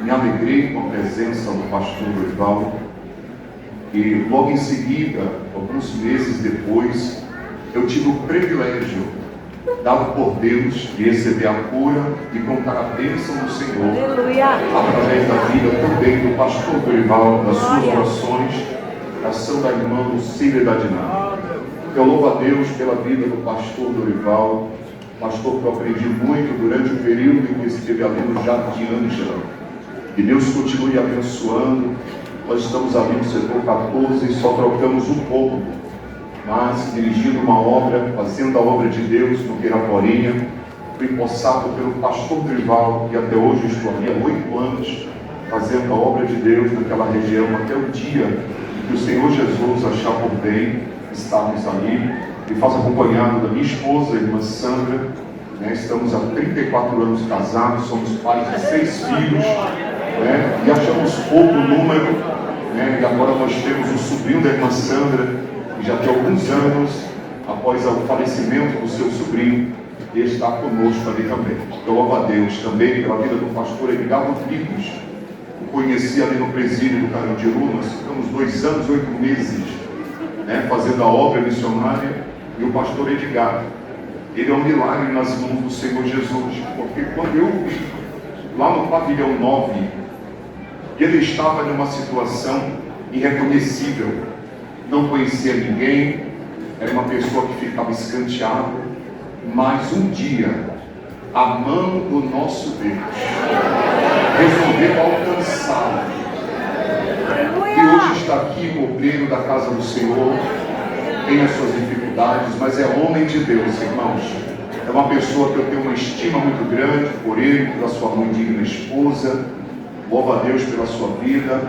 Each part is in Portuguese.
me alegrei com a presença do pastor Dorival e logo em seguida, alguns meses depois, eu tive o privilégio dado por Deus de receber a cura e contar a bênção do Senhor. Aleluia. Através da vida também do pastor Dorival, das suas orações, da ação da irmã Lucília da Diná. Eu louvo a Deus pela vida do pastor Dorival, pastor que eu aprendi muito durante o período em que esteve ali no Jardim Ângela. Que Deus continue abençoando. Nós estamos ali no setor 14 e só trocamos um pouco, mas dirigindo uma obra, fazendo a obra de Deus no Quiraporinha. Fui empossado pelo pastor Dorival, que até hoje estou ali há 8 anos, fazendo a obra de Deus naquela região, até o dia que o Senhor Jesus achar por bem estarmos ali. E faço acompanhado da minha esposa, a irmã Sandra, né? Estamos há 34 anos casados, somos pais de 6 filhos, né? E achamos pouco número, né? E agora nós temos o sobrinho da irmã Sandra, que já tem alguns anos, após o falecimento do seu sobrinho, e está conosco ali também. Eu louvo a Deus também pela vida do pastor Edgar Rodrigues. Eu conheci ali no presídio do Carandiru, nós ficamos 2 anos, 8 meses, né, fazendo a obra missionária. E o pastor Edgar, ele é um milagre nas mãos do Senhor Jesus, porque quando eu vi lá no pavilhão 9, ele estava numa situação irreconhecível, não conhecia ninguém, era uma pessoa que ficava escanteada, mas um dia a mão do nosso Deus resolveu alcançá-lo, e hoje está aqui, obreiro da casa do Senhor, tem as suas dificuldades, mas é homem de Deus, irmãos. É uma pessoa que eu tenho uma estima muito grande por ele, pela sua mãe digna esposa. Louvo a Deus pela sua vida.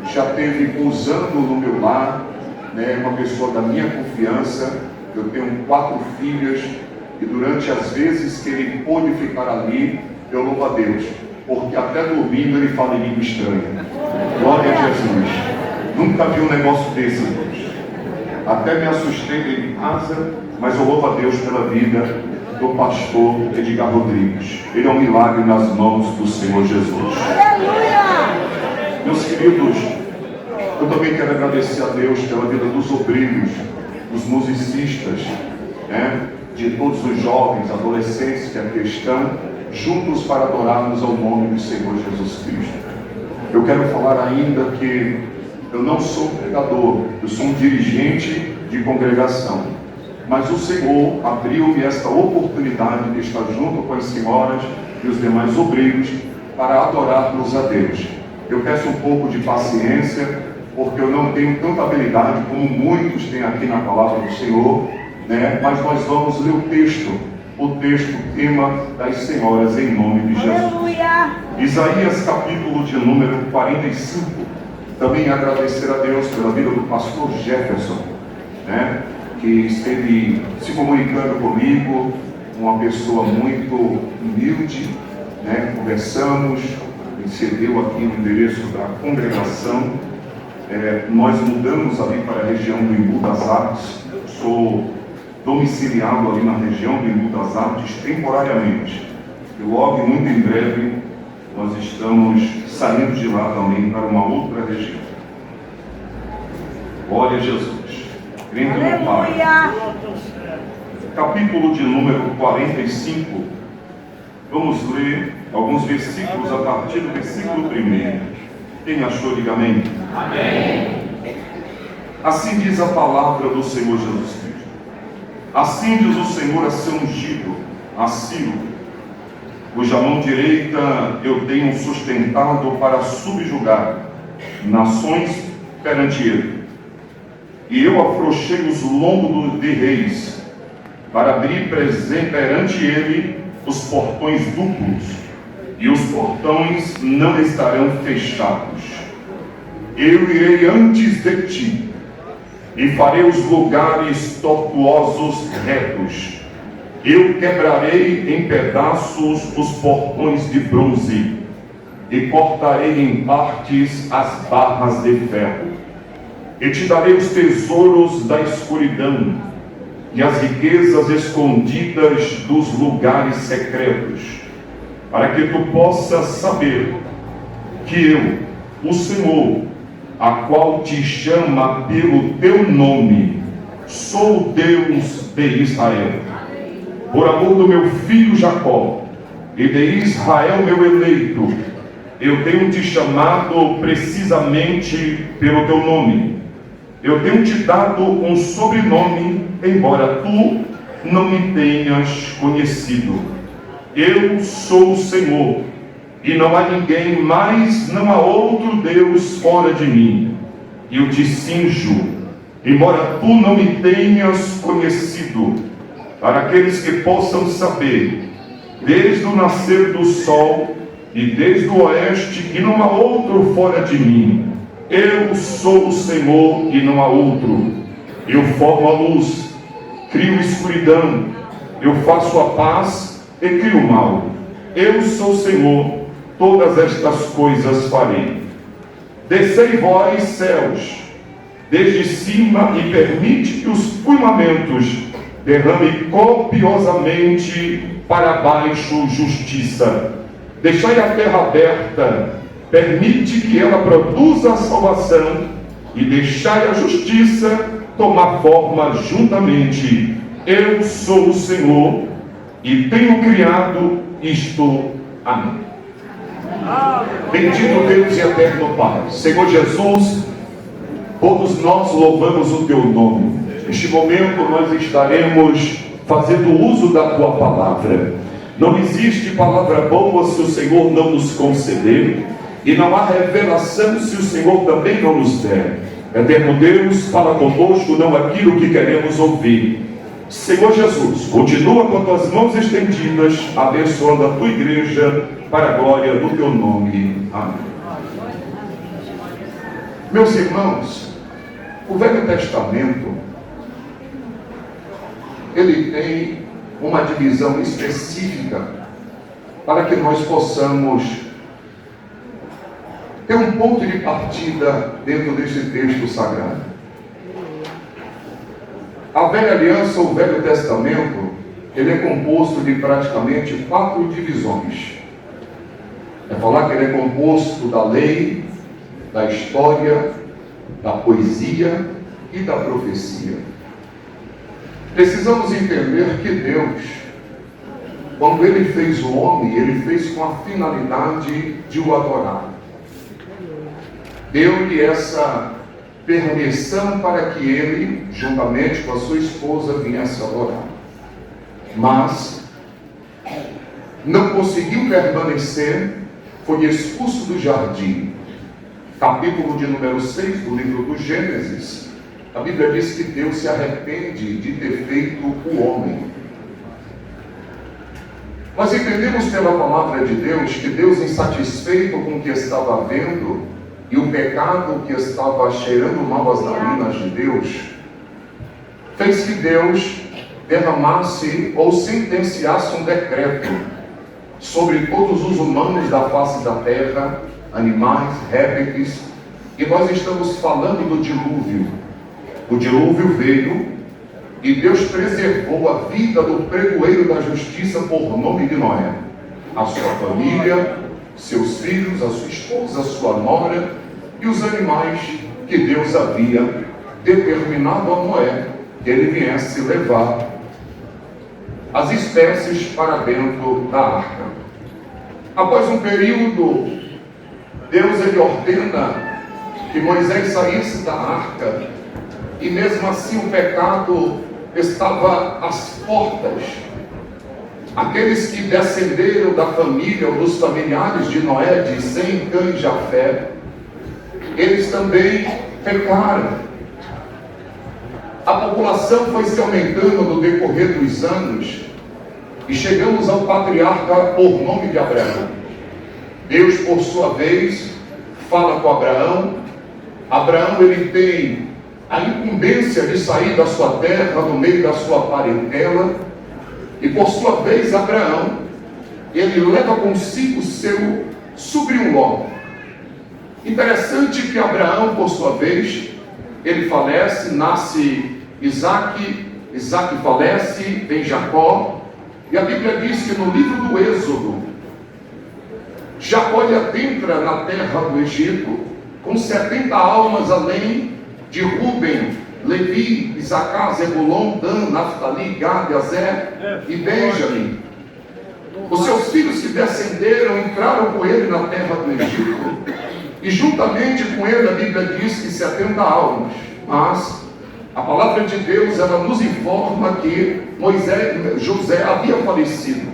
Já teve pousando no meu lar, né? Uma pessoa da minha confiança. Eu tenho 4 filhas e durante as vezes que ele pôde ficar ali, eu louvo a Deus, porque até dormindo ele fala em língua estranha. Glória a Jesus. Nunca vi um negócio desse, irmãos. Até me assustei dele em casa, mas eu louvo a Deus pela vida do pastor Edgar Rodrigues. Ele é um milagre nas mãos do Senhor Jesus. Aleluia! Meus queridos, eu também quero agradecer a Deus pela vida dos obreiros, dos musicistas, né, de todos os jovens, adolescentes que aqui estão, juntos para adorarmos ao nome do Senhor Jesus Cristo. Eu quero falar ainda que eu não sou pregador, eu sou um dirigente de congregação. Mas o Senhor abriu-me esta oportunidade de estar junto com as senhoras e os demais obreiros para adorarmos a Deus. Eu peço um pouco de paciência, porque eu não tenho tanta habilidade como muitos têm aqui na palavra do Senhor, né? Mas nós vamos ler o texto tema das senhoras em nome de Jesus. Aleluia! Isaías capítulo de número 45. Também agradecer a Deus pela vida do pastor Jefferson, né, que esteve se comunicando comigo, uma pessoa muito humilde, né, conversamos, me cedeu aqui o endereço da congregação. Nós mudamos ali para a região do Embu das Artes, sou domiciliado ali na região do Embu das Artes temporariamente, e logo, muito em breve, nós estamos saindo de lá também para uma outra região. Glória a Jesus. Crendo no Pai. Capítulo de número 45. Vamos ler alguns versículos a partir do versículo 1. Quem achou, diga amém. Amém. Assim diz a palavra do Senhor Jesus Cristo. Assim diz o Senhor a seu ungido, a Ciro, cuja mão direita eu tenho sustentado para subjugar nações perante ele. E eu afrouxei os lombos de reis, para abrir perante ele os portões duplos, e os portões não estarão fechados. Eu irei antes de ti, e farei os lugares tortuosos retos. Eu quebrarei em pedaços os portões de bronze, e cortarei em partes as barras de ferro. E te darei os tesouros da escuridão, e as riquezas escondidas dos lugares secretos, para que tu possas saber que eu, o Senhor, a qual te chama pelo teu nome, sou o Deus de Israel. Por amor do meu filho Jacó e de Israel meu eleito, eu tenho te chamado precisamente pelo teu nome. Eu tenho te dado um sobrenome, embora tu não me tenhas conhecido. Eu sou o Senhor, e não há ninguém mais, não há outro Deus fora de mim. Eu te cinjo, embora tu não me tenhas conhecido, para aqueles que possam saber, desde o nascer do sol e desde o oeste, que não há outro fora de mim. Eu sou o Senhor e não há outro. Eu formo a luz, crio escuridão, eu faço a paz e crio o mal. Eu sou o Senhor, todas estas coisas farei. Descei vós, céus, desde cima, e permite que os firmamentos derrame copiosamente para baixo justiça. Deixai a terra aberta, permite que ela produza a salvação, e deixai a justiça tomar forma juntamente. Eu sou o Senhor, e tenho criado isto. Amém. Bendito Deus e eterno Pai, Senhor Jesus, todos nós louvamos o teu nome. Neste momento nós estaremos fazendo uso da tua palavra. Não existe palavra boa se o Senhor não nos conceder, e não há revelação se o Senhor também não nos der. Eterno Deus, fala conosco, não aquilo que queremos ouvir. Senhor Jesus, continua com tuas mãos estendidas, abençoando a tua igreja, para a glória do teu nome. Amém. Meus irmãos, o Velho Testamento, ele tem uma divisão específica para que nós possamos ter um ponto de partida dentro deste texto sagrado. A Velha Aliança, o Velho Testamento, ele é composto de praticamente 4 divisões. É falar que ele é composto da lei, da história, da poesia e da profecia. Precisamos entender que Deus, quando ele fez o homem, ele fez com a finalidade de o adorar. Deu-lhe essa permissão para que ele, juntamente com a sua esposa, viesse adorar. Mas não conseguiu permanecer, foi expulso do jardim. Capítulo de número 6 do livro do Gênesis, a Bíblia diz que Deus se arrepende de ter feito o homem. Nós entendemos pela palavra de Deus que Deus, insatisfeito com o que estava vendo e o pecado que estava cheirando mal às narinas de Deus, fez que Deus derramasse ou sentenciasse um decreto sobre todos os humanos da face da terra, animais, répteis, e nós estamos falando do dilúvio. O dilúvio veio e Deus preservou a vida do pregoeiro da justiça por nome de Noé, a sua família, seus filhos, a sua esposa, a sua nora e os animais que Deus havia determinado a Noé que ele viesse levar as espécies para dentro da arca. Após um período, Deus ele ordena que Moisés saísse da arca, e mesmo assim o pecado estava às portas. Aqueles que descenderam da família ou dos familiares de Noé, de Sem, Cã e Jafé, eles também pecaram. A população foi se aumentando no decorrer dos anos, e chegamos ao patriarca por nome de Abraão. Deus, por sua vez, fala com Abraão. Abraão, ele tem a incumbência de sair da sua terra, no meio da sua parentela, e por sua vez, Abraão, ele leva consigo seu sobrinho Ló. Interessante que Abraão, por sua vez, ele falece, nasce Isaac, Isaac falece, vem Jacó, e a Bíblia diz que no livro do Êxodo, Jacó lhe adentra na terra do Egito, com 70 almas além de Ruben, Levi, Isacar, Zebulon, Dan, Naftali, Gad, Azer e Benjamim. Os seus filhos que descenderam entraram com ele na terra do Egito, e juntamente com ele a Bíblia diz que 70 almas. Mas a palavra de Deus, ela nos informa que José havia falecido.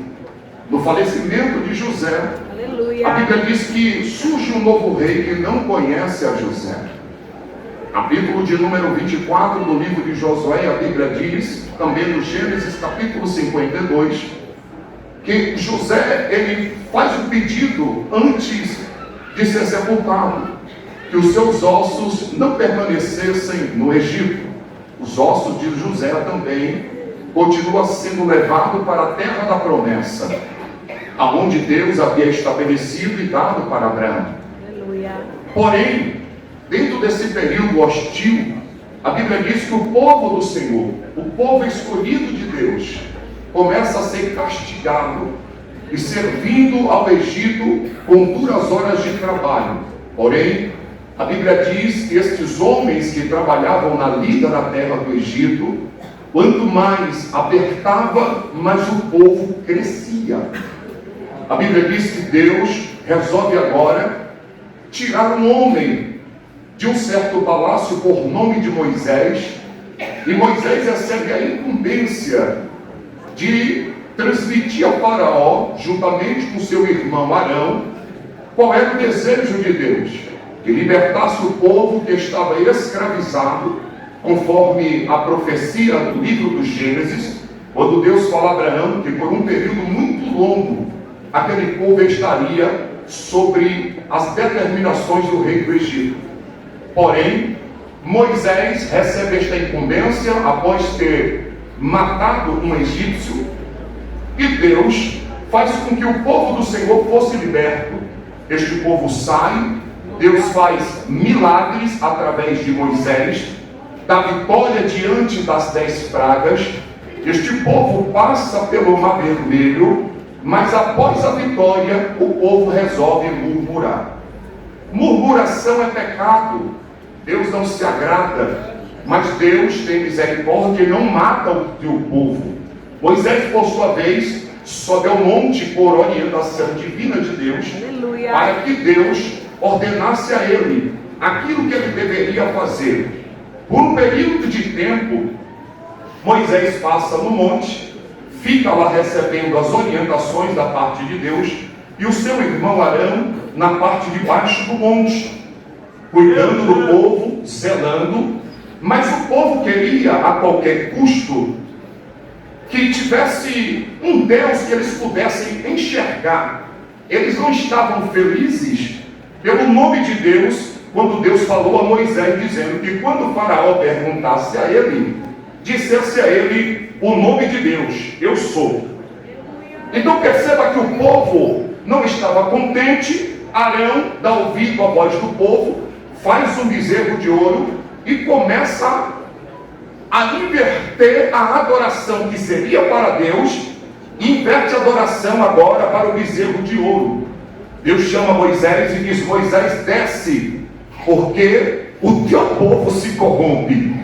No falecimento de José, Aleluia. a Bíblia diz que surge um novo rei que não conhece a José. Capítulo de número 24 do livro de Josué, a Bíblia diz, também no Gênesis capítulo 52, que José, ele faz o pedido antes de ser sepultado, que os seus ossos não permanecessem no Egito. Os ossos de José também continuam sendo levados para a terra da promessa, aonde Deus havia estabelecido e dado para Abraão. Aleluia. Porém, dentro desse período hostil, a Bíblia diz que o povo do Senhor, o povo escolhido de Deus, começa a ser castigado e servindo ao Egito com duras horas de trabalho. Porém, a Bíblia diz que estes homens que trabalhavam na lida da terra do Egito, quanto mais apertava, mais o povo crescia. A Bíblia diz que Deus resolve agora tirar um homem de um certo palácio por nome de Moisés, e Moisés recebe a incumbência de transmitir ao faraó, juntamente com seu irmão Arão, qual era o desejo de Deus: que libertasse o povo que estava escravizado, conforme a profecia do livro do Gênesis, quando Deus fala a Abraão que por um período muito longo, aquele povo estaria sobre as determinações do rei do Egito. Porém, Moisés recebe esta incumbência após ter matado um egípcio, e Deus faz com que o povo do Senhor fosse liberto. Este povo sai, Deus faz milagres através de Moisés, dá vitória diante das 10 pragas. Este povo passa pelo Mar Vermelho, mas após a vitória, o povo resolve murmurar. Murmuração é pecado. Deus não se agrada, mas Deus tem misericórdia e não mata o teu povo. Moisés, por sua vez, sobe ao monte por orientação divina de Deus, Aleluia. para que Deus ordenasse a ele aquilo que ele deveria fazer. Por um período de tempo, Moisés passa no monte, fica lá recebendo as orientações da parte de Deus, e o seu irmão Arão na parte de baixo do monte, cuidando do povo, zelando. Mas o povo queria a qualquer custo que tivesse um Deus que eles pudessem enxergar. Eles não estavam felizes pelo nome de Deus, quando Deus falou a Moisés, dizendo que quando o faraó perguntasse a ele, dissesse a ele o nome de Deus: eu sou. Então perceba que o povo não estava contente. Arão dá ouvido à voz do povo, faz um bezerro de ouro e começa a inverter a adoração que seria para Deus, inverte a adoração agora para o bezerro de ouro. Deus chama Moisés e diz: Moisés, desce, porque o teu povo se corrompe.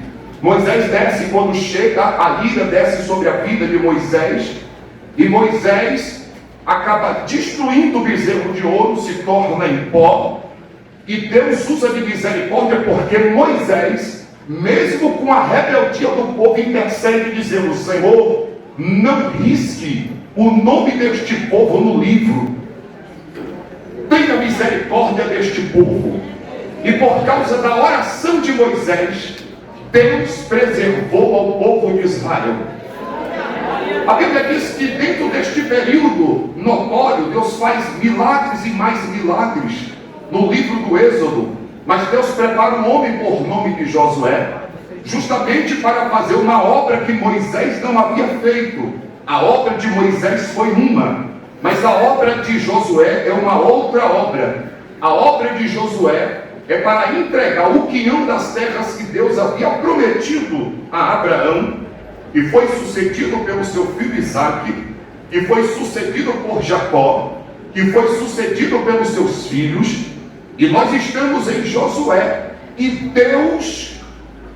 Moisés desce. Quando chega, a ira desce sobre a vida de Moisés, e Moisés acaba destruindo o bezerro de ouro, se torna em pó, e Deus usa de misericórdia, porque Moisés, mesmo com a rebeldia do povo, intercede dizendo: Senhor, não risque o nome deste povo no livro, tenha misericórdia deste povo. E por causa da oração de Moisés, Deus preservou ao povo de Israel. A Bíblia diz que dentro deste período notório, Deus faz milagres e mais milagres no livro do Êxodo. Mas Deus prepara um homem por nome de Josué, justamente para fazer uma obra que Moisés não havia feito. A obra de Moisés foi uma, mas a obra de Josué é uma outra obra. A obra de Josué é para entregar o quinhão das terras que Deus havia prometido a Abraão, e foi sucedido pelo seu filho Isaque, e foi sucedido por Jacó. que foi sucedido pelos seus filhos, e nós estamos em Josué, e Deus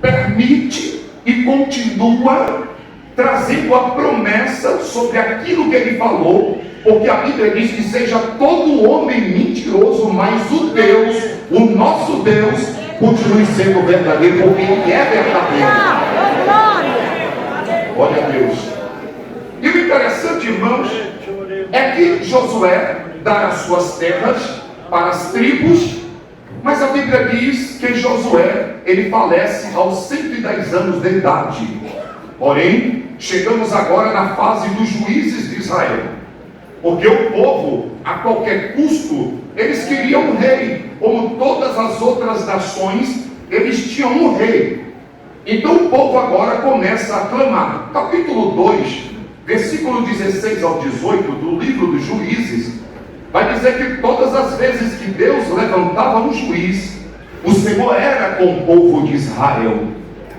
permite e continua trazendo a promessa sobre aquilo que ele falou, porque a Bíblia diz que seja todo homem mentiroso, mas o Deus, o nosso Deus, continue sendo verdadeiro, porque ele é verdadeiro. Olha a Deus. E o interessante, irmãos, é que Josué dá as suas terras para as tribos, mas a Bíblia diz que Josué, ele falece aos 110 anos de idade. Porém, chegamos agora na fase dos juízes de Israel, porque o povo, a qualquer custo, eles queriam um rei, como todas as outras nações, eles tinham um rei. Então o povo agora começa a clamar. Capítulo 2, versículo 16 ao 18 do livro dos Juízes, vai dizer que todas as vezes que Deus levantava um juiz, o Senhor era com o povo de Israel.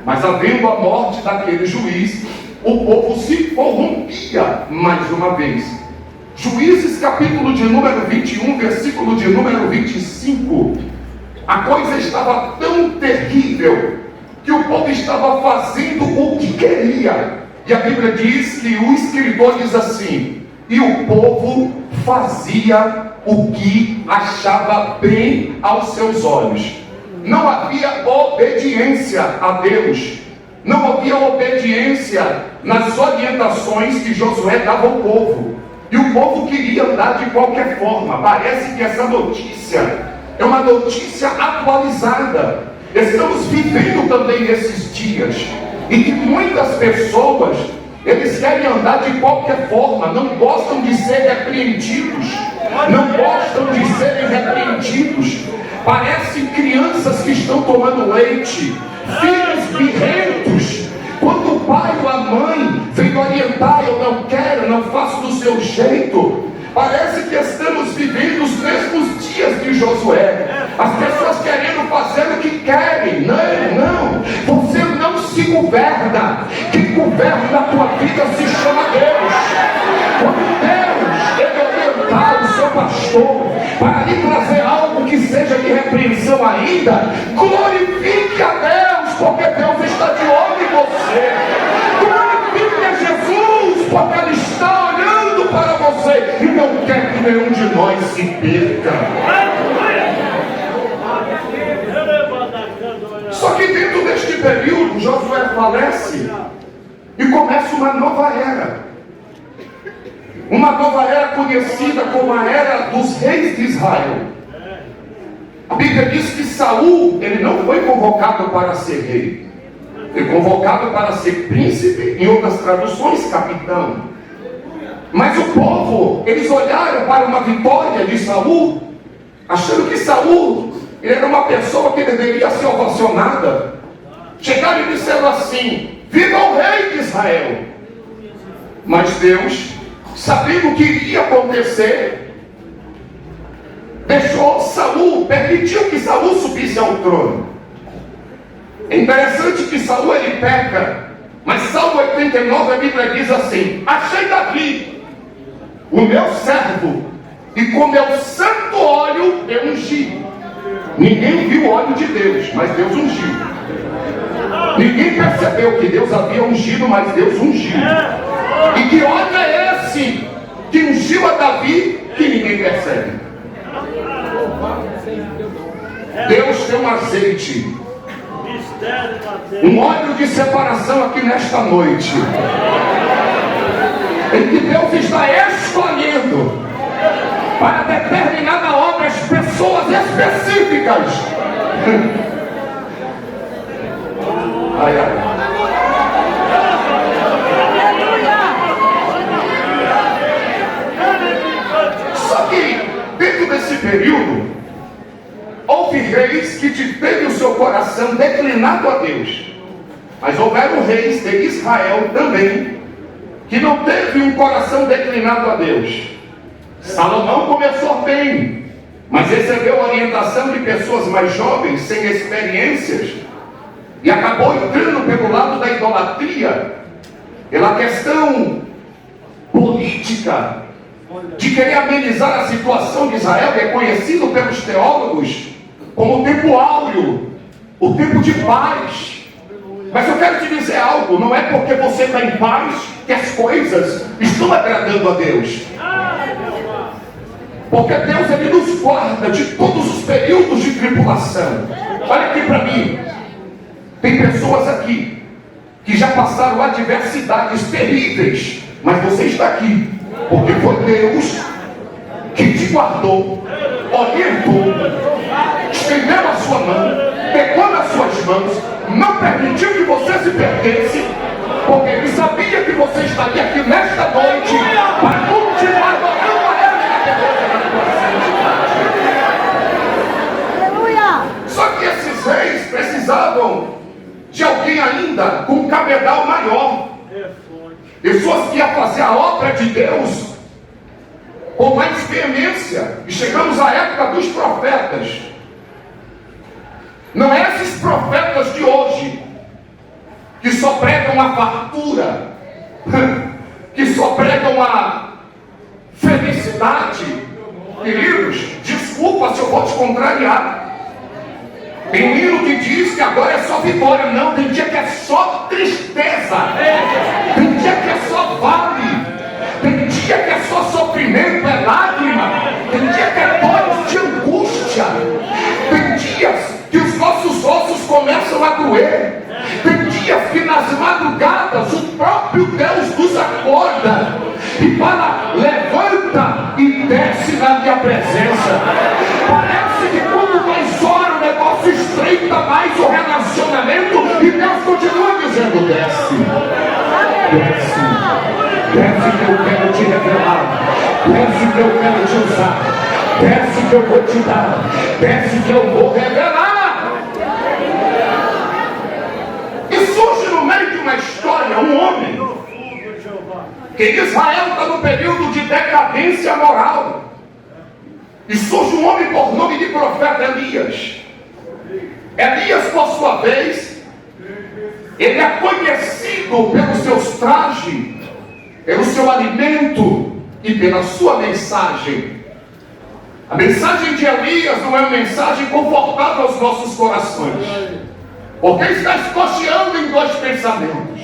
Mas havendo a morte daquele juiz, o povo se corrompia mais uma vez. Juízes capítulo de número 21, versículo de número 25. A coisa estava tão terrível que o povo estava fazendo o que queria. E a Bíblia diz que o escritor diz assim: e o povo fazia o que achava bem aos seus olhos. Não havia obediência a Deus, não havia obediência nas orientações que Josué dava ao povo, e o povo queria andar de qualquer forma. Parece que essa notícia é uma notícia atualizada. Estamos vivendo também nesses dias em que muitas pessoas, eles querem andar de qualquer forma, não gostam de ser repreendidos, não gostam de serem repreendidos. Parecem crianças que estão tomando leite, filhos birrentos. Quando o pai ou a mãe vem orientar: eu não quero, não faço do seu jeito. Parece que estamos vivendo os mesmos dias de Josué. As pessoas querendo fazer o que querem. Não, você não se governa. Quem governa a tua vida se chama Deus. Quando Deus ele orientar o seu pastor para lhe trazer algo que seja de repreensão ainda, glorifique a Deus, porque Deus está de olho em você. Glorifique a Jesus, porque Ele está olhando para você e não quer que nenhum de nós se perca. Só que dentro deste período, Josué falece e começa uma nova era. Uma nova era conhecida como a era dos reis de Israel. A Bíblia diz que Saul, ele não foi convocado para ser rei. Foi convocado para ser príncipe, em outras traduções, capitão. Mas o povo, eles olharam para uma vitória de Saul, achando que Saul, ele era uma pessoa que deveria ser ovacionada. Chegaram e disseram assim: viva o rei de Israel! Mas Deus, sabendo o que iria acontecer, deixou Saul, permitiu que Saul subisse ao trono. É interessante que Saul ele peca, mas Salmo 89 a Bíblia diz assim: achei Davi, o meu servo, e com meu santo óleo eu ungi. Ninguém viu o óleo de Deus, mas Deus ungiu. Ninguém percebeu que Deus havia ungido, mas Deus ungiu. E que óleo é esse que ungiu a Davi que ninguém percebe? Deus tem um azeite, um óleo de separação aqui nesta noite, em que Deus está escolhendo para determinada obra as pessoas específicas. Ai, ai. Só que dentro desse período houve reis que teve o seu coração declinado a Deus, mas houveram reis de Israel também que não teve um coração declinado a Deus. Salomão começou bem, mas recebeu orientação de pessoas mais jovens, sem experiências, e acabou entrando pelo lado da idolatria, pela questão política, de querer amenizar a situação de Israel, que é conhecido pelos teólogos como o tempo áureo, o tempo de paz. Mas eu quero te dizer algo: não é porque você está em paz que as coisas estão agradando a Deus. Porque Deus, Ele nos guarda de todos os períodos de tribulação. Olha aqui para mim. Tem pessoas aqui que já passaram adversidades terríveis, mas você está aqui porque foi Deus que te guardou, orientou, estendeu a sua mão, pegou nas suas mãos, não permitiu que você se perdesse, porque Ele sabia que você estaria aqui nesta noite para continuar adorando a Ele na Aleluia! Só que esses reis precisavam de alguém ainda com um cabedal maior, pessoas que iam fazer a obra de Deus com mais veemência. E chegamos à época dos profetas. Não é esses profetas de hoje que só pregam a fartura, que só pregam a felicidade. Queridos, desculpa se eu vou te contrariar. Tem um hino que diz que agora é só vitória. Não, tem dia que é só tristeza, tem dia que é só vale, tem dia que é só sofrimento, é lágrima, tem dia que é dores de angústia, tem dias que os nossos ossos começam a doer, tem dias que nas madrugadas o próprio Deus nos acorda e fala: levanta e desce na minha presença. Parece que quanto mais hora o negócio estreita mais o relacionamento, e Deus continua dizendo: desce, desce, desce que eu quero te revelar, desce que eu quero te usar, desce que eu vou te dar, desce que eu vou revelar. E surge no meio de uma história um homem que Israel está no período de decadência moral. E surge um homem por nome de profeta Elias. Elias, por sua vez, ele é conhecido pelos seus trajes, pelo seu alimento e pela sua mensagem. A mensagem de Elias não é uma mensagem confortável aos nossos corações, porque está escocheando em dois pensamentos.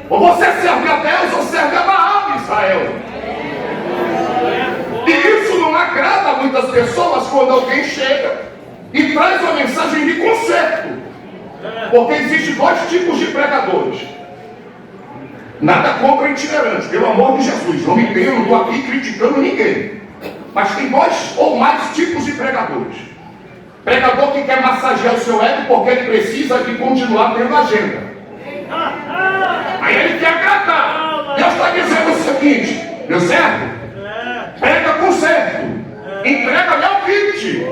Ou você serve a Deus ou serve a Baal, Israel. E isso não agrada a muitas pessoas quando alguém chega e traz uma mensagem de conserto. Porque existem dois tipos de pregadores. Nada contra itinerantes, pelo amor de Jesus, não me entendo, não estou aqui criticando ninguém. Mas tem dois ou mais tipos de pregadores. Pregador que quer massagear o seu ego porque ele precisa de continuar tendo agenda. Aí ele quer agradar. Deus está dizendo o seguinte: meu servo, prega com certo, entrega-me ao kit. Deixa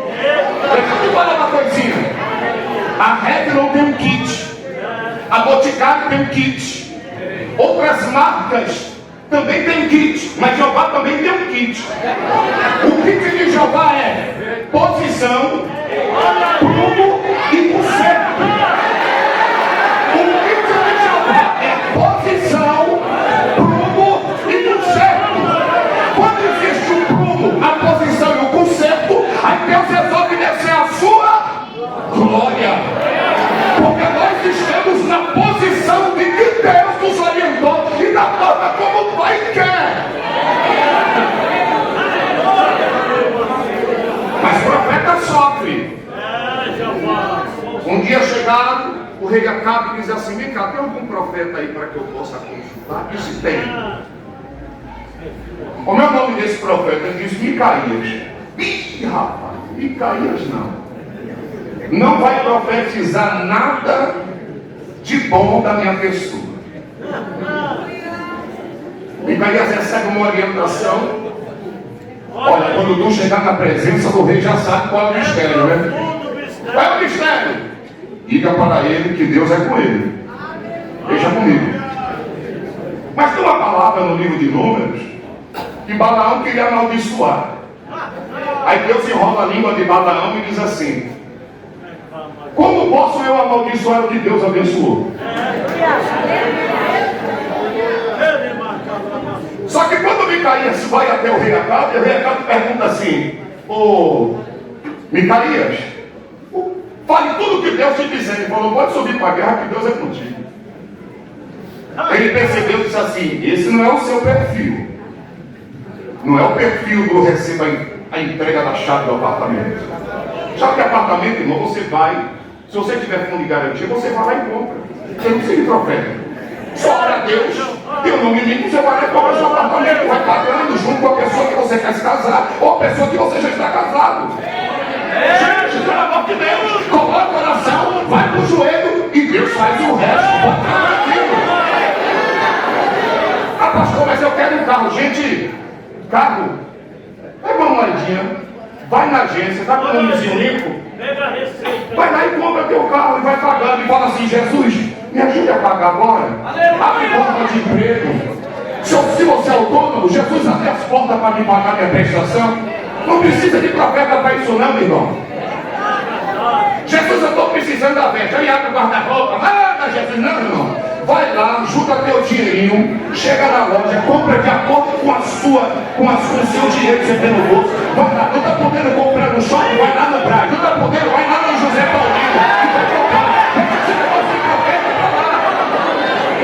eu te falar uma coisinha. A Redron tem um kit, a Boticário tem um kit, outras marcas também tem kit, mas Jeová também tem um kit. O kit de Jeová é posição, prumo e conserto. O kit de Jeová é posição, prumo e conserto. Quando existe o prumo, a posição e o conserto, aí Deus resolve descer a sua glória. Porque nós estamos na posição de que Deus nos orientou e da forma como o Pai quer. Mas o profeta sofre. Um dia chegaram, o rei Acabe diz assim: vem cá, tem algum profeta aí para que eu possa consultar? Disse: tem. Como é o nome desse profeta? Ele disse: Micaías. Ih, rapaz, Micaías não. Não vai profetizar nada de bom da minha pessoa. Micaías recebe uma orientação. Olha, quando tu chegar na presença do rei, já sabe qual é o mistério, né? Qual é o mistério? Diga para ele que Deus é com ele. Deixa comigo. Mas tem uma palavra no livro de Números que Balaão queria amaldiçoar. Aí Deus enrola a língua de Balaão e diz assim: como posso eu amaldiçoar o que Deus abençoou? Só que quando Micaías vai até o rei Acabe, e o rei Acabe pergunta assim: ô Micaías, fale tudo o que Deus te disser. Ele falou: pode subir para a guerra que Deus é contigo. Ele percebeu e disse assim: esse não é o seu perfil. Não é o perfil do receba a entrega da chave do apartamento. Chave de apartamento, irmão, você vai. Se você tiver fundo de garantia, você vai lá e compra. Você não precisa de profeta. Só ora a Deus, Deus não me limita, você vai lá e compra seu apartamento, vai pagando junto com a pessoa que você quer se casar, ou a pessoa que você já está casado. Gente, pelo amor de Deus, coloca o coração, vai pro joelho e Deus faz o resto. Ah, pastor, mas eu quero um carro. Gente, carro é uma moedinha. Vai na agência, tá com o nomezinho limpo? Vai lá e compra teu carro e vai pagando. E fala assim: Jesus, me ajude a pagar agora. Abre porta de emprego. Se você é autônomo, Jesus abre as portas para me pagar minha prestação. Não precisa de profeta para isso não, meu irmão. Jesus, eu estou precisando da veste. Aí abre o guarda-roupa. Nada, Jesus, não, irmão. Vai lá, junta teu dinheirinho, chega na loja, compra de acordo com o seu dinheiro que você tem no bolso. Vai lá, não está podendo comprar no shopping, vai lá no Brasil. Não está podendo, vai lá no José Paulino. E vai comprar. Esse negócio de profeta para lá.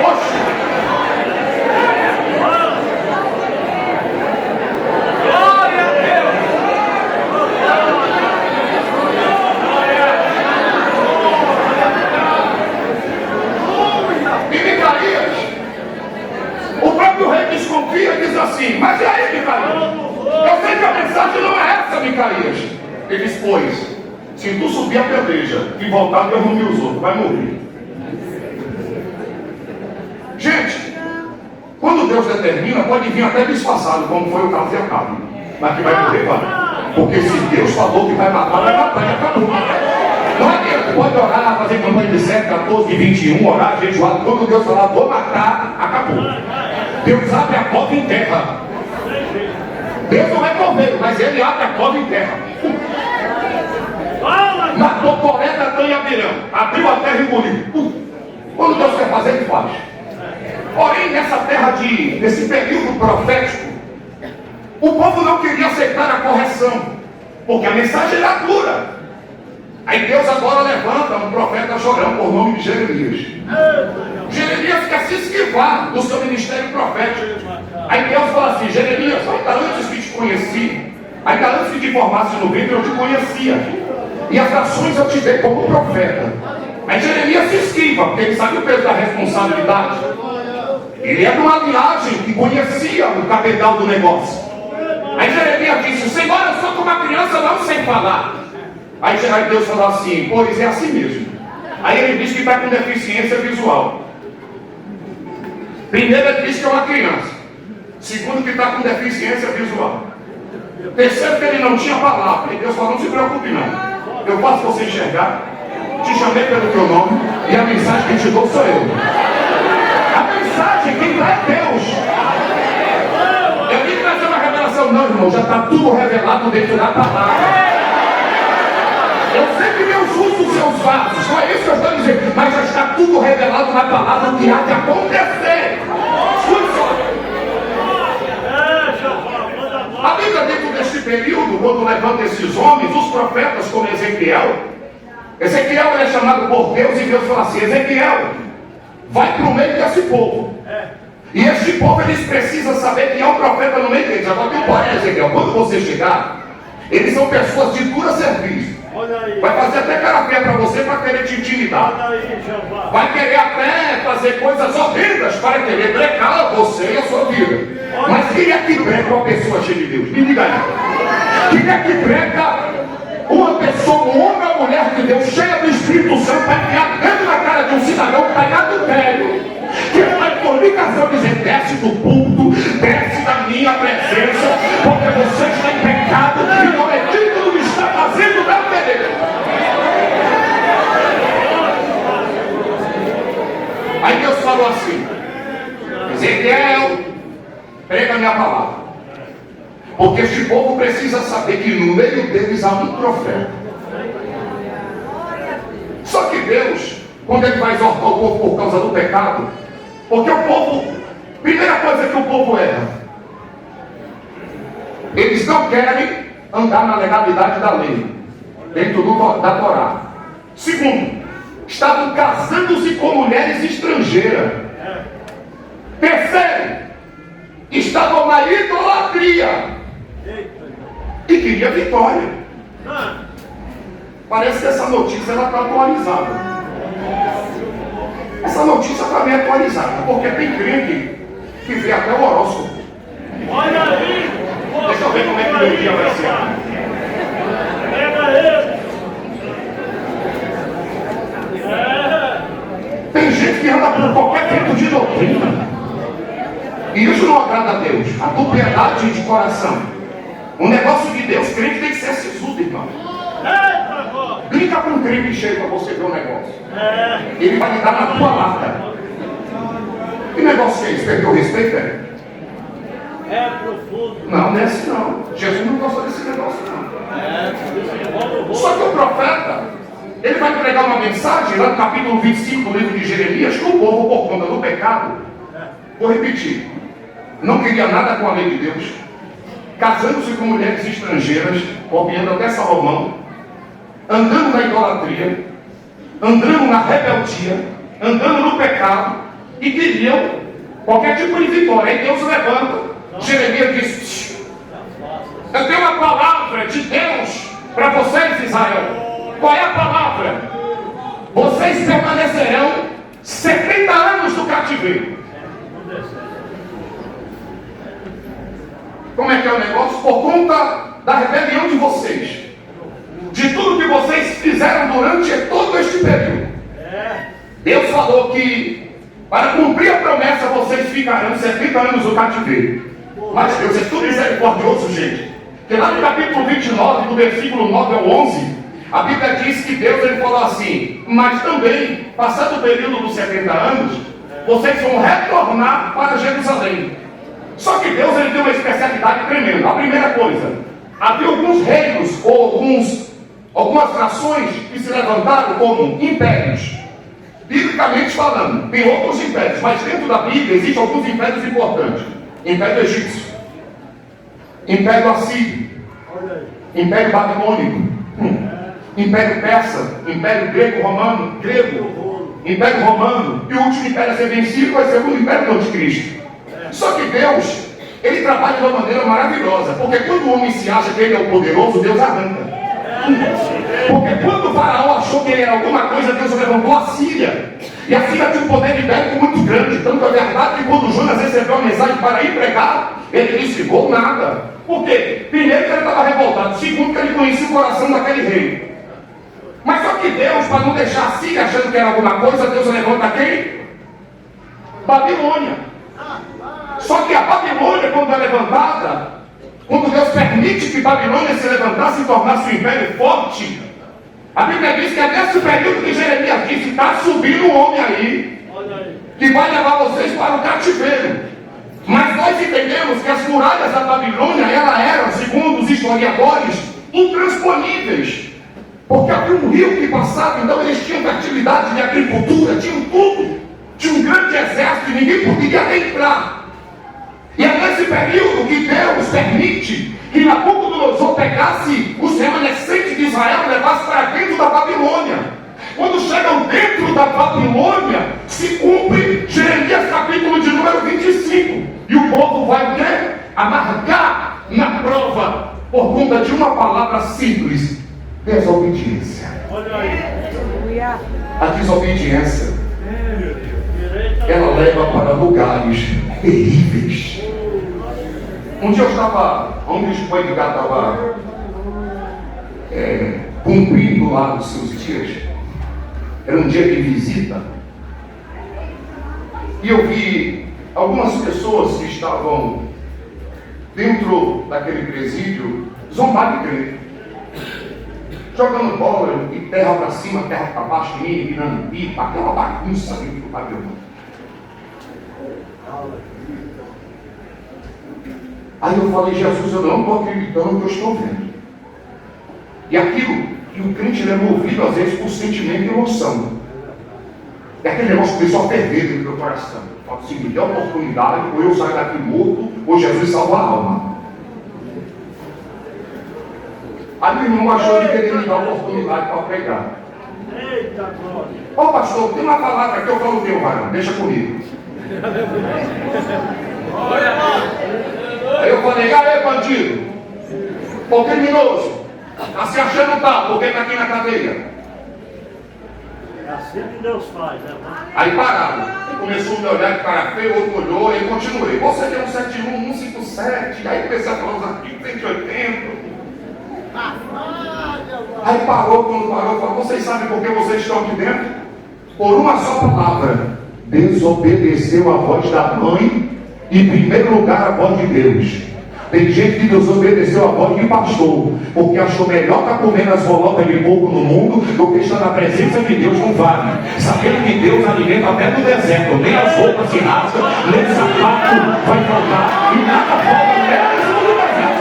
Oxe. Glória a Deus. E Micaías, o próprio rei desconfia e diz assim: mas e aí, Micaías? Eu sei que a mensagem não é essa, Micaías. Ele diz: pois, se tu subir a peleja e voltar, Deus não me usou, vai morrer. Gente, quando Deus determina, pode vir até disfarçado, como foi o caso de Acabe, mas que vai morrer, vai. Porque se Deus falou que vai matar e acabou. Não adianta, pode orar, fazer campanha de 7, 14, de 21, orar, jejuar. Quando Deus falar, vou matar, acabou. Deus abre a cova e enterra. Deus não é coveiro, mas ele abre a cova e enterra. Matou Coré, Datã e Abirão. Abriu a terra e engoliu. Quando Deus quer fazer, ele faz. Porém, nessa terra nesse período profético, o povo não queria aceitar a correção, porque a mensagem era dura. Aí Deus agora levanta um profeta chorão por nome de Jeremias. Jeremias quer se esquivar do seu ministério profético. Aí Deus fala assim: Jeremias, ainda antes que te conheci, ainda antes que te formasse no ventre, eu te conhecia. E as nações eu te dei como profeta. Aí Jeremias se esquiva, porque ele sabe o peso da responsabilidade. Ele é de uma linhagem que conhecia o cabedal do negócio. Aí Jeremias disse: Senhor, eu sou como uma criança, não sei falar. Aí Deus falou assim: pois é assim mesmo. Aí ele diz que está com deficiência visual. Primeiro, ele diz que é uma criança. Segundo, que está com deficiência visual. Terceiro, que ele não tinha palavra. E Deus falou: não se preocupe não, eu faço você enxergar. Te chamei pelo teu nome, e a mensagem que te dou sou eu. A mensagem quem dá é Deus. Eu vim trazer uma revelação. Não, irmão, já está tudo revelado dentro da palavra. Eu sei que Deus usa os seus vasos, não é isso que eu estou dizendo, mas já está tudo revelado na palavra que há de acontecer. Escute só. A Bíblia, dentro deste período, quando levanta esses homens, os profetas como Ezequiel é chamado por Deus, e Deus fala assim: Ezequiel, vai para o meio desse povo. E este povo, eles precisam saber que há um profeta no meio deles. Agora tem um porém, Ezequiel, quando você chegar, eles são pessoas de dura serviço. Vai fazer até cara feia para você para querer te intimidar. Vai querer até fazer coisas horríveis para querer brecar você e a sua vida. Mas quem é que breca uma pessoa cheia de Deus? Me diga aí. Quem é que breca uma pessoa, um homem ou mulher de Deus cheia do Espírito Santo para enfiar dentro da cara de um cidadão que está em adultério? Que é uma comunicação dizer: desce do púlpito, desce da minha presença, porque você está em pecado e não é digno do que está fazendo da obediência. Aí Deus falou assim: Ezequiel, prega a minha palavra, porque este povo precisa saber que no meio deles há um profeta. Só que Deus, quando ele vai exortar o povo por causa do pecado, porque o povo, primeira coisa que o povo erra, Eles não querem andar na legalidade da lei, dentro da Torá. Segundo, estavam casando-se com mulheres estrangeiras. Terceiro, estavam na idolatria e queria vitória. Parece que essa notícia está atualizada. Essa notícia para mim é atualizada, porque tem crente que vê até o horóscopo. Olha aí! Deixa eu ver como é que meu dia vai ser. Pega ele! Tem gente que anda por qualquer tipo de doutrina. E isso não agrada a Deus. A tua piedade de coração. O negócio de Deus, crente tem que ser sisudo, irmão. Brinca com um crente cheio para você ver o negócio. Ele vai lhe dar na tua lata. Que negócio é esse? Perdeu o respeito, é? É profundo. Não, não é assim não. Jesus não gostou desse negócio não. Só que o profeta, ele vai pregar uma mensagem lá no capítulo 25 do livro de Jeremias, que o povo, por conta do pecado, vou repetir, não queria nada com a lei de Deus, casando-se com mulheres estrangeiras, copiando até Salomão, andando na idolatria, andando na rebeldia, andando no pecado, e queriam qualquer tipo de vitória. Aí Deus levanta. Jeremias disse: eu tenho uma palavra de Deus para vocês, Israel. Qual é a palavra? Vocês permanecerão 70 anos no cativeiro. Como é que é o negócio? Por conta da rebelião de vocês, de tudo que vocês fizeram durante todo este período. Deus falou que para cumprir a promessa vocês ficarão 70 anos no cativeiro. Mas Deus é tudo misericordioso, gente. Porque lá no capítulo 29, do versículo 9 ao 11, a Bíblia diz que Deus ele falou assim: mas também, passado o período dos 70 anos, vocês vão retornar para Jerusalém. Só que Deus ele tem uma especialidade tremenda. A primeira coisa, havia alguns reinos ou algumas nações que se levantaram como impérios. Biblicamente falando, tem outros impérios, mas dentro da Bíblia existem alguns impérios importantes. Império Egípcio, Império Assírio, Império Babilônico, Império Persa, Império Grego, Império Romano, e o último império a ser vencido vai ser o Império do Anticristo. Só que Deus, ele trabalha de uma maneira maravilhosa, porque quando o homem se acha que ele é o poderoso, Deus arranca. Porque quando o faraó achou que ele era alguma coisa, Deus levantou a Síria. E a Síria tinha um poder de bélico muito grande. Tanto é verdade que quando Jonas recebeu a mensagem para ir pregar, ele disse: vou nada. Por quê? Primeiro que ele estava revoltado. Segundo que ele conhecia o coração daquele rei. Mas só que Deus, para não deixar a Síria achando que era alguma coisa, Deus levanta quem? Babilônia. Só que a Babilônia, quando é levantada, quando Deus permite que Babilônia se levantasse e tornasse um império forte, a Bíblia diz que até esse período que Jeremias disse: está subindo um homem aí, que vai levar vocês para o cativeiro. Mas nós entendemos que as muralhas da Babilônia, ela eram, segundo os historiadores, intransponíveis. Porque havia um rio que passava, então eles tinham fertilidade de agricultura, tinham tudo. Tinha um grande exército e ninguém poderia entrar. E é nesse período que Deus permite que Nabucodonosor pegasse os remanescentes de Israel e levasse para dentro da Babilônia. Quando chegam dentro da Babilônia, se cumpre Jeremias capítulo de número 25. E o povo vai o quê? Amargar na prova por conta de uma palavra simples: desobediência. A desobediência, ela leva para lugares terríveis. Um dia eu estava, onde o bispo Edgar estava cumprindo lá os seus dias, era um dia de visita, e eu vi algumas pessoas que estavam dentro daquele presídio zombar de crente, jogando bola e terra para cima, terra para baixo, menino virando pipa, aquela bagunça dentro do pavilhão. Aí eu falei: Jesus, eu não estou acreditando no que eu estou vendo. E aquilo, que o crente ele é movido às vezes por sentimento e emoção. E aquele negócio começou a ferver dentro do meu coração. Eu falo assim: me dê a oportunidade, ou eu saio daqui morto, ou Jesus salva a alma. Aí o irmão achou de querer me dar oportunidade para pregar. Eita glória. Ô pastor, tem uma palavra que eu falo teu, varão, deixa comigo. Aí eu falei, aí bandido, ô criminoso, tá se achando tal, porque tá aqui na cadeia. É assim que Deus faz, né? Aí pararam. Começou a me olhar de cara feio, outro olhou, e eu continuei. Você tem um 71, 157, aí comecei a falar uns artigos 180. Aí parou, quando parou, falou, vocês sabem por que vocês estão aqui dentro? Por uma só palavra. Desobedeceu a voz da mãe, e em primeiro lugar a voz de Deus. Tem gente que desobedeceu a voz de pastor, porque achou melhor estar comendo as bolotas de porco no mundo do que estar na presença de Deus no vale. Sabendo que Deus alimenta até no deserto, nem as roupas se rasgam, nem o sapato vai faltar, e nada falta mesmo no deserto.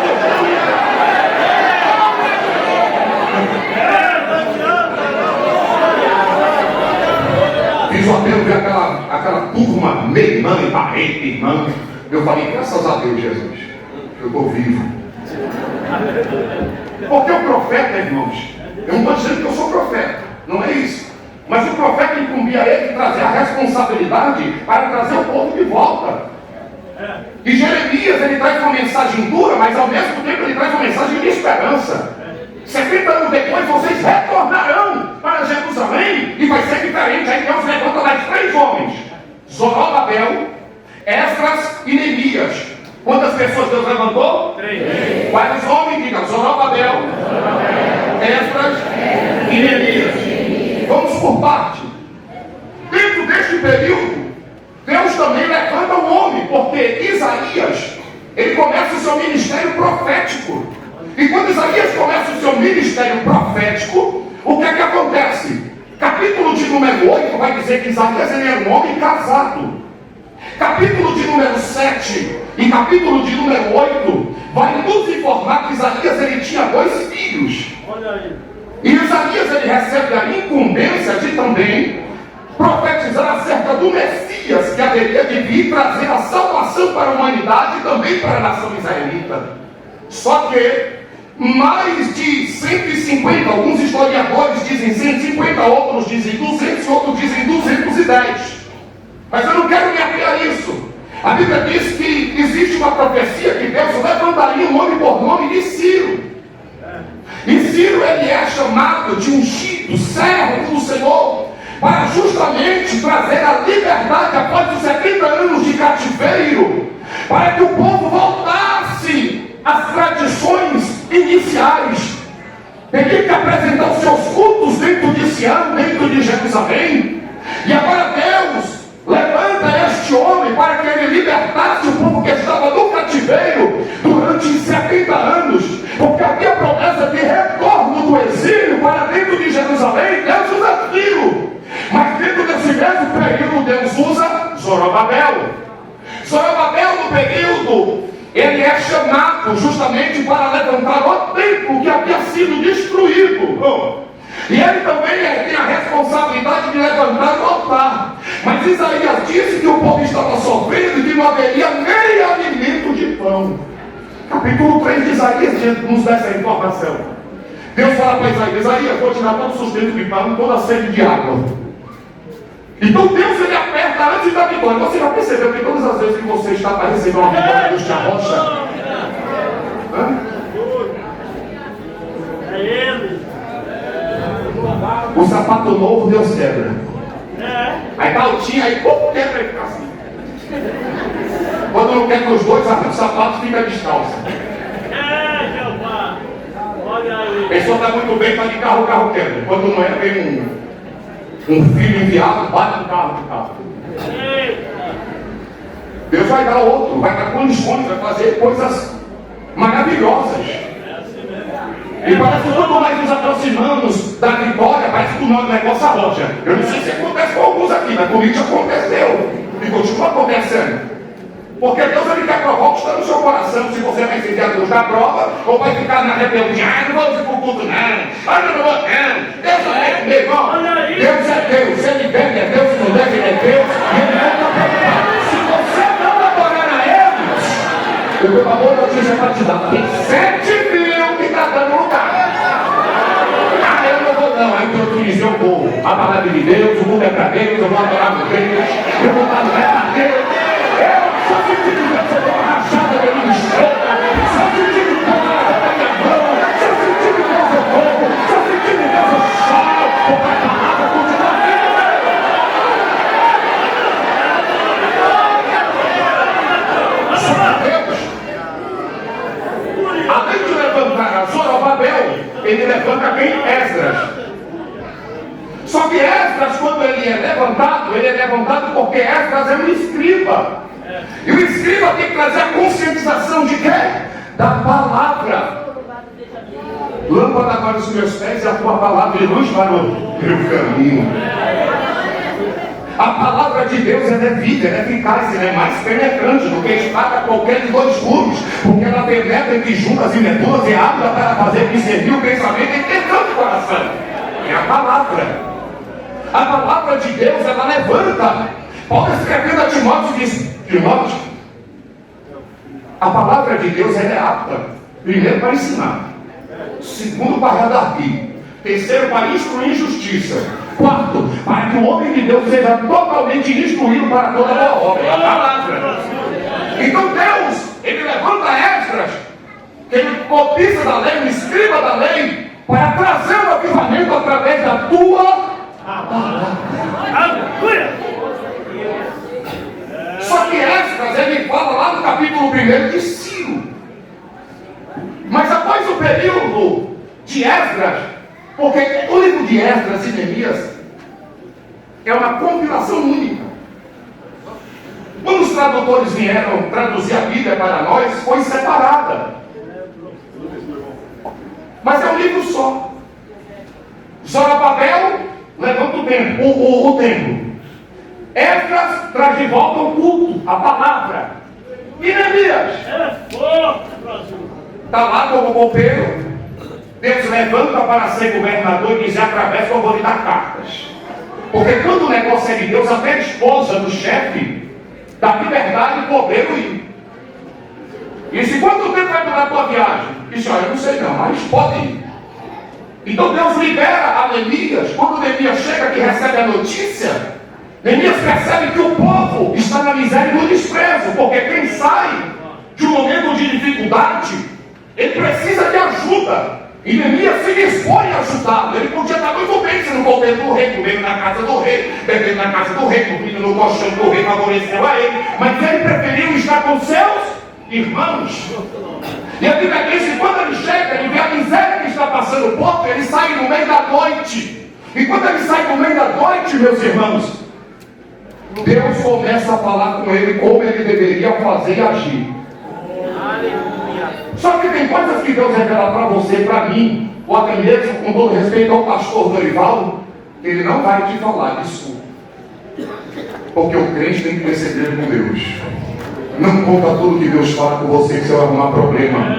Fiz o apelo, vi aquela turma, meia irmã e parente, irmã. Eu falei, graças a Deus, Jesus. Eu estou vivo. Porque o profeta, irmãos, eu não estou dizendo que eu sou profeta, não é isso. Mas o profeta incumbia a ele de trazer a responsabilidade para trazer o povo de volta. E Jeremias, ele traz uma mensagem dura, mas ao mesmo tempo ele traz uma mensagem de esperança. 70 anos depois vocês retornarão para Jerusalém e vai ser diferente. Aí Deus levanta mais 3 homens: Zorobabel, Esdras e Neemias. Quantas pessoas Deus levantou? 3. Quais homens? Diga: Zorobabel, Esdras e Neemias. Vamos por parte. Dentro deste período, Deus também levanta um homem, porque Isaías, ele começa o seu ministério profético. E quando Isaías começa o seu ministério profético, o que é que acontece? Capítulo de número 8 vai dizer que Isaías ele era um homem casado. Capítulo de número 7 e capítulo de número 8 vai nos informar que Isaías ele tinha 2 filhos. Olha aí. E Isaías ele recebe a incumbência de também profetizar acerca do Messias, que haveria de vir trazer a salvação para a humanidade e também para a nação israelita. Só que mais de 150, alguns historiadores dizem 150, outros dizem 200, outros dizem 210. Mas eu não quero me ater a isso. A Bíblia diz que existe uma profecia que Deus levantaria um nome por nome de Ciro. E Ciro ele é chamado de ungido, servo do Senhor, para justamente trazer a liberdade após os 70 anos de cativeiro, para que o povo voltasse às tradições iniciais. Teria que apresentar os seus cultos dentro de Sião, dentro de Jerusalém. E agora Deus levanta este homem para que ele libertasse o povo que estava no cativeiro durante 70 anos, porque havia promessa de retorno do exílio para dentro de Jerusalém. Deus usa Ciro, mas dentro desse mesmo período Deus usa Zorobabel. Zorobabel, no período, ele é chamado justamente para levantar o templo que havia sido destruído. E ele também tem a responsabilidade de levantar o altar. Mas Isaías disse que o povo estava sofrendo e que não haveria nem alimento de pão. Capítulo 3 de Isaías nos dá essa informação. Deus fala para Isaías: Isaías, vou tirar todo o sustento de pão, toda a sede de água. Então Deus ele aperta antes da vitória. Você já percebeu que todas as vezes que você está para receber uma vitória, Deus te arrocha? É ele. O sapato novo Deus quebra. Aí tá altinho, aí quebra e fica assim. Quando não quer que os dois arrancam o sapato, fica descalço. Jeová. Olha aí. A pessoa está muito bem, está de carro, o carro quebra. Quando não é, vem um filho enviado, bate no carro. Deus vai dar outro, vai dar condições, vai fazer coisas maravilhosas. E parece que quanto mais nos aproximamos da vitória, parece que o negócio arrocha. Eu não sei se acontece com alguns aqui, mas comigo já aconteceu. E continua acontecendo. Porque Deus ele quer provar o que está no seu coração. Se você vai seguir a Deus da prova, ou vai ficar na rebeldia. Não vou vir para o culto não. Não vou não. Deus é meu irmão. Deus é Deus. Se ele deve é Deus, se não deve ele é Deus. E ele não está preocupado. Se você não adorar a ele, eu tenho uma boa notícia para te dar. Tem 7 mil que está dando lugar. A palavra de Deus, o mundo é para Deus, eu vou adorar a Deus, eu vou adorar a Deus. Eu sou sentido de Deus, eu vou rachada da minha estrela, sou sentido de Deus, eu vou da minha mão, sou sentido de Deus, eu vou, sou sentido de Deus, eu choro, porque a palavra continua viva. Deus, além de levantar a Zorobabel, ele levanta quem? Esdras. Só que Esdras, quando ele é levantado porque Esdras é um escriba. E o escriba tem que trazer a conscientização de quê? Da palavra. Lâmpada para os meus pés e a tua palavra e luz para o meu caminho. A palavra de Deus é vida, é eficaz, é mais penetrante do que espada qualquer de dois gumes, porque ela penetra entre juntas e medulas e apta para fazer discernir o pensamento e tentando o coração. É a palavra. A palavra de Deus, ela levanta. Paulo escrevendo a Timóteo diz: Timóteo, a palavra de Deus ela é apta, primeiro para ensinar, segundo para redarguir, terceiro para instruir em justiça, quarto, para que o homem de Deus seja totalmente instruído para toda boa obra. É a palavra. Então Deus, ele levanta Esdras, que ele cobiça da lei, o escriba da lei, para trazer o avivamento através da tua palavra. Só que Esdras, ele fala lá no capítulo 1 de Ciro. Mas após o período de Esdras, porque o livro de Esdras e Neemias é uma compilação única. Quando os tradutores vieram traduzir a Bíblia para nós, foi separada. Mas é um livro só. Zorobabel levanta o templo, o templo. Esdras traz de volta o culto, a palavra. E Neemias está lá como copeiro. Deus levanta para ser governador e dizer: através que eu vou lhe dar cartas. Porque quando o negócio é de Deus, até a esposa do chefe dá liberdade e poder ir. E disse: quanto tempo vai durar a tua viagem? Disse: olha, eu não sei não, mas pode ir. Então Deus libera a Neemias. Quando Neemias chega que recebe a notícia, Neemias percebe que o povo está na miséria e no desprezo, porque quem sai de um momento de dificuldade, ele precisa de ajuda. E Neemias se dispõe a ajudá-lo. Ele podia estar muito bem sendo copeiro do rei, comendo na casa do rei, bebendo na casa do rei, dormindo no colchão do rei, favoreceu a ele. Mas ele preferiu estar com seus irmãos. E a Bíblia diz que quando ele chega, ele vê a miséria que está passando o povo, ele sai no meio da noite. E quando ele sai no meio da noite, meus irmãos, Deus começa a falar com ele como ele deveria fazer e agir. Só que tem coisas que Deus revela para você, para mim, ou até mesmo com todo respeito ao pastor Dorival, que ele não vai te falar, desculpa. Porque o crente tem que ter segredo com Deus. Não conta tudo que Deus fala com você, que você vai arrumar problema.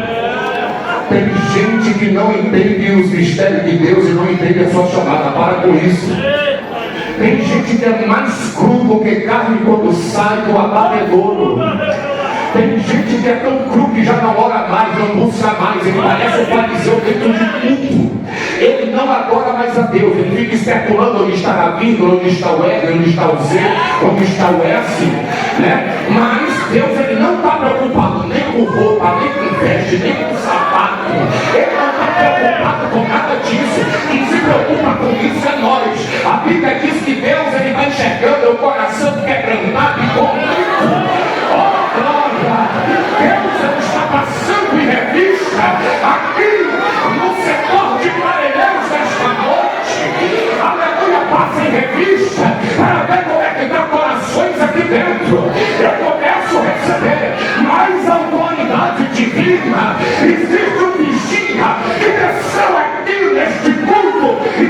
Tem gente que não entende os mistérios de Deus e não entende a sua chamada. Para com isso. Tem gente que é mais cru do que carne quando sai do abatedouro. Tem gente que é tão cru que já não ora mais, não busca mais. Ele parece um fariseu dentro de culto. Ele não adora mais a Deus. Ele fica especulando onde está a vírgula, onde está o R, onde está o Z, onde está o S, né? Mas Deus, ele não está preocupado nem com roupa, nem com veste, nem com sapato. Ele não está preocupado com nada disso. Quem se preocupa com isso é nós. A Bíblia diz que Deus, ele vai enxergando o coração quebrantado e contrito. Oh, glória! Deus está passando em revista aqui no setor de Parelheiros desta noite. Aleluia, passa em revista para ver como é que está corações aqui dentro. Eu começo a receber mais autoridade divina. Existe um vigia que desceu aqui neste culto e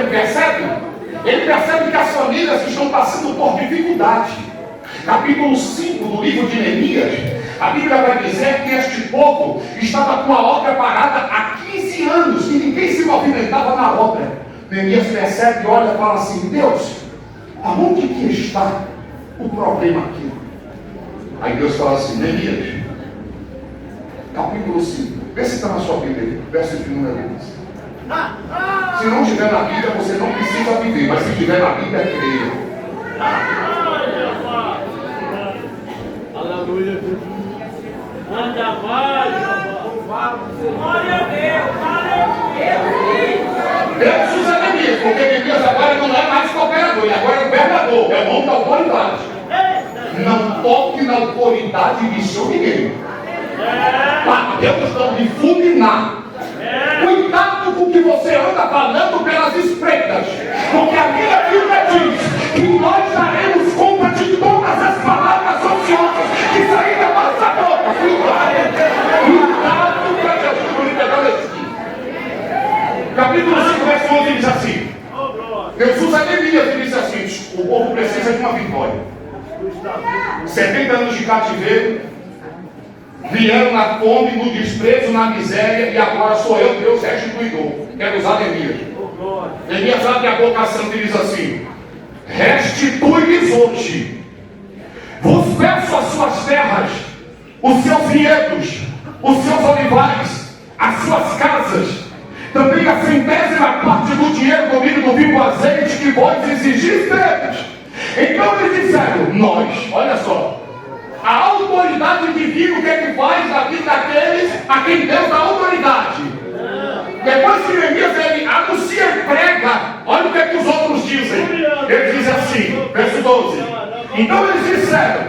ele percebe? Ele percebe que as famílias estão passando por dificuldade. Capítulo 5 do livro de Neemias, a Bíblia vai dizer que este povo estava com a obra parada há 15 anos e ninguém se movimentava na obra. Neemias percebe, olha e fala assim: Deus, aonde que está o problema aqui? Aí Deus fala assim: Neemias, capítulo 5, vê se está na sua Bíblia, verso de número 11. Se não estiver na Bíblia, você não precisa viver, mas se estiver na Bíblia, creia. Aleluia. Anda mais, glória a Deus. Deus usa Neemias, porque Neemias agora não é mais cooperador, ele agora é governador, é o nome da autoridade. Não toque na autoridade de seu ninguém. Deus não lhe fulminar. Cuidado com o que você anda falando pelas espreitas, porque a minha Bíblia diz que nós daremos conta de todas as palavras ociosas que saem da nossa boca. Cuidado para Jesus não lhe pegar nesse aqui. Capítulo 5, verso 11 diz assim: Deus usa Neemias e diz assim: o povo precisa de uma vitória. 70 anos de cativeiro, vieram na fome, no desprezo, na miséria, e agora sou eu, Deus restituidor. Quero usar Neemias. Neemias abre a boca santa e diz assim: restitui-lhes hoje, vos peço as suas terras, os seus vinhedos, os seus olivais, as suas casas, também a 100ª parte do dinheiro comigo do vinho do azeite que vós exigis deles. Então eles disseram: nós, olha só, a autoridade divina, o que é que faz na vida daqueles a quem Deus dá autoridade? Depois que Neemias ele anuncia e prega, olha o que é que os outros dizem. Ele diz assim, verso 12: então eles disseram: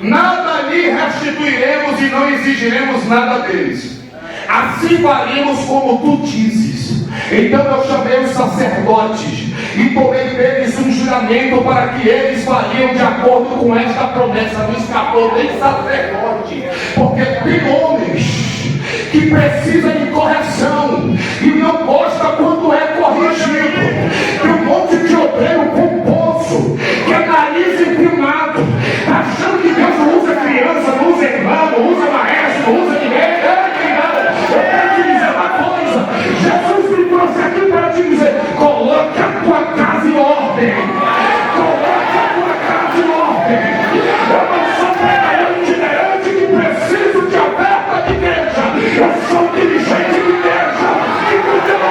nada lhe restituiremos e não exigiremos nada deles. Assim faremos como tu dizes. Então eu chamei os sacerdotes e tomei deles um juramento para que eles fariam de acordo com esta promessa. Não escapou nem sacerdote, porque tem homens que precisam de correção e não gosta quando é corrigido. Tem um monte de obreiro pomposo que é nariz empinado, achando que Deus não usa criança, não usa irmão, não usa maestro, não usa ninguém. Eu quero te dizer uma coisa: Jesus me trouxe aqui para te dizer: coloque a tua casa em ordem. Coloque a tua casa em ordem. Eu não sou pregador itinerante que preciso de aberta de igreja. Eu sou dirigente de igreja que cuida da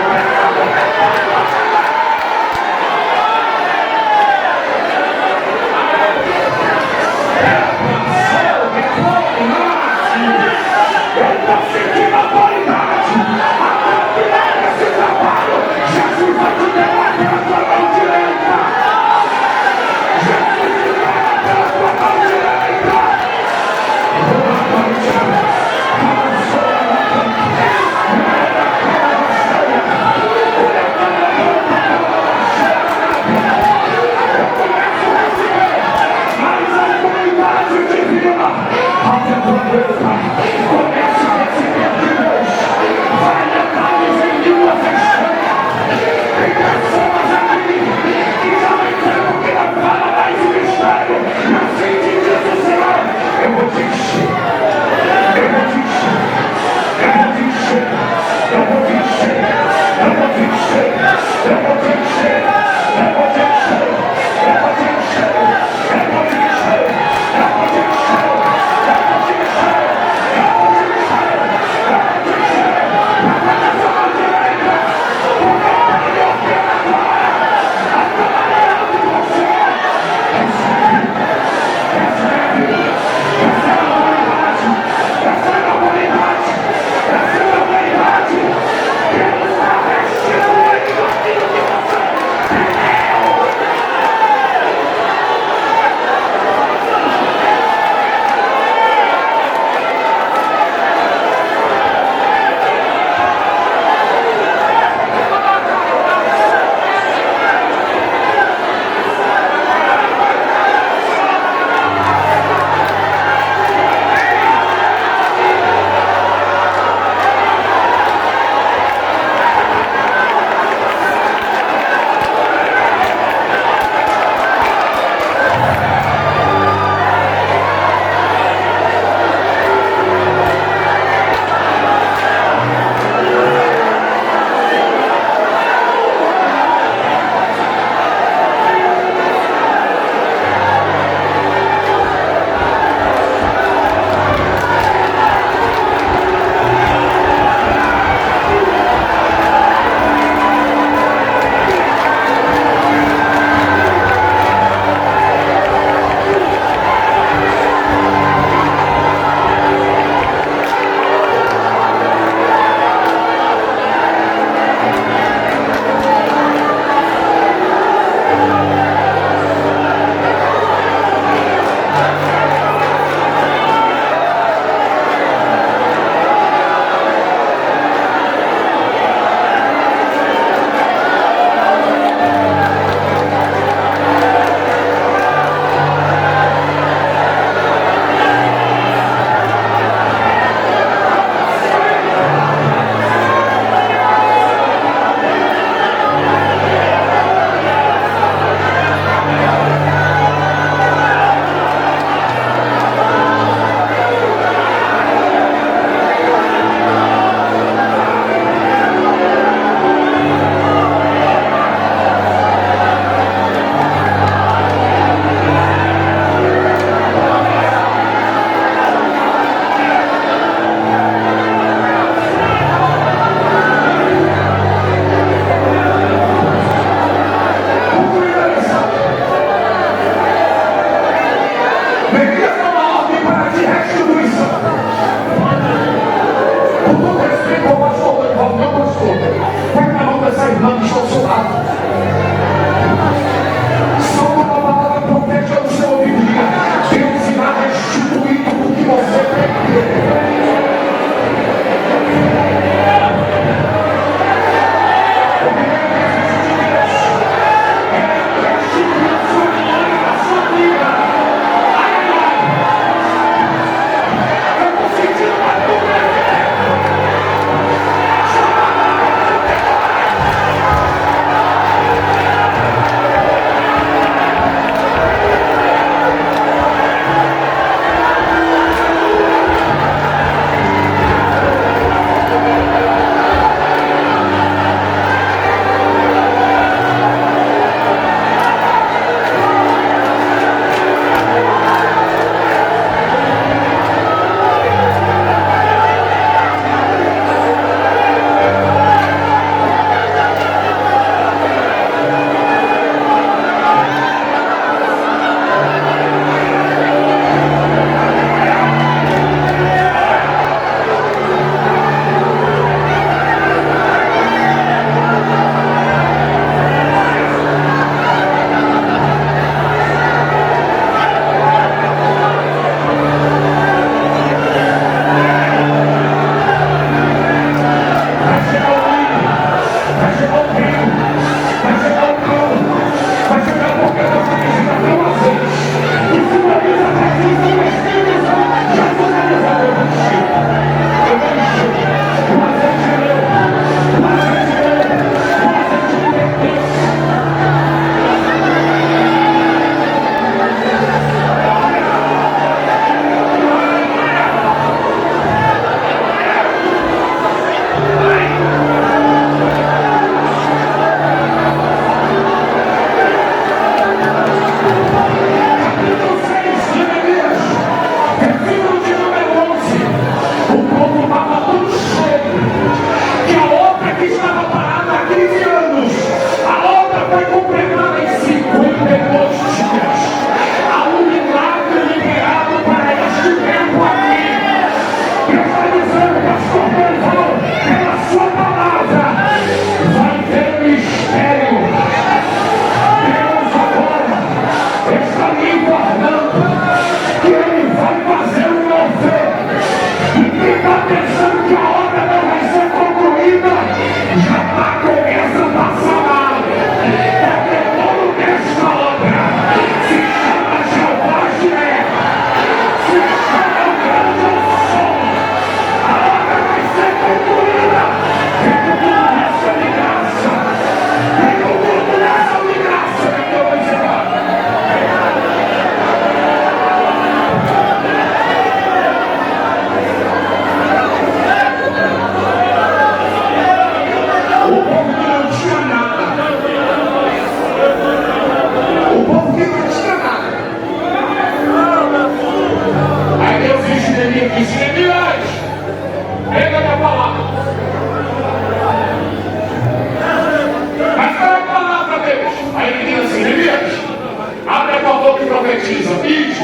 profetiza, ide.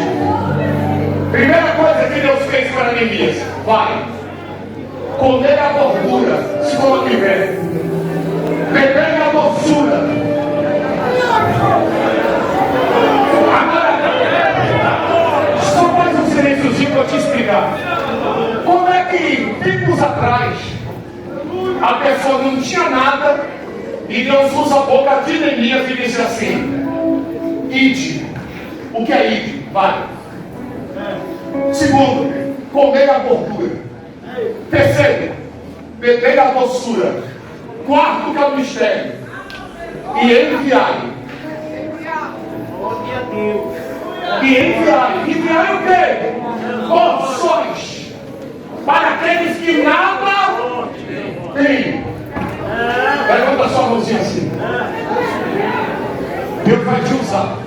Primeira coisa que Deus fez para Neemias, vai, comer a gordura, se for tiver, beber a doçura. Agora, só mais um silênciozinho para eu te explicar. Como é que, tempos atrás, a pessoa não tinha nada e Deus usa a boca de Neemias e disse assim: ide. O que é ide? Vai. Segundo, comer a gordura. Terceiro, beber a doçura. Quarto, que é o mistério. E enviai. E enviai. Enviai o quê? Porções. Para aqueles que nada têm. Levanta sua mãozinha assim. Deus vai te usar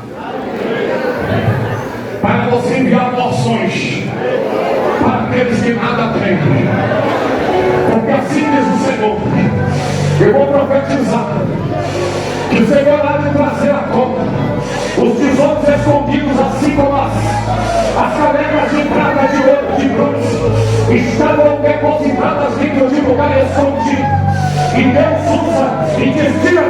para você enviar porções para aqueles que nada têm. Porque assim diz o Senhor: eu vou profetizar que o Senhor há de trazer à conta os tesouros escondidos, assim como as canetas de prata, de ouro, de bronze estavam depositadas dentro de lugar escondido. E Deus usa e desvia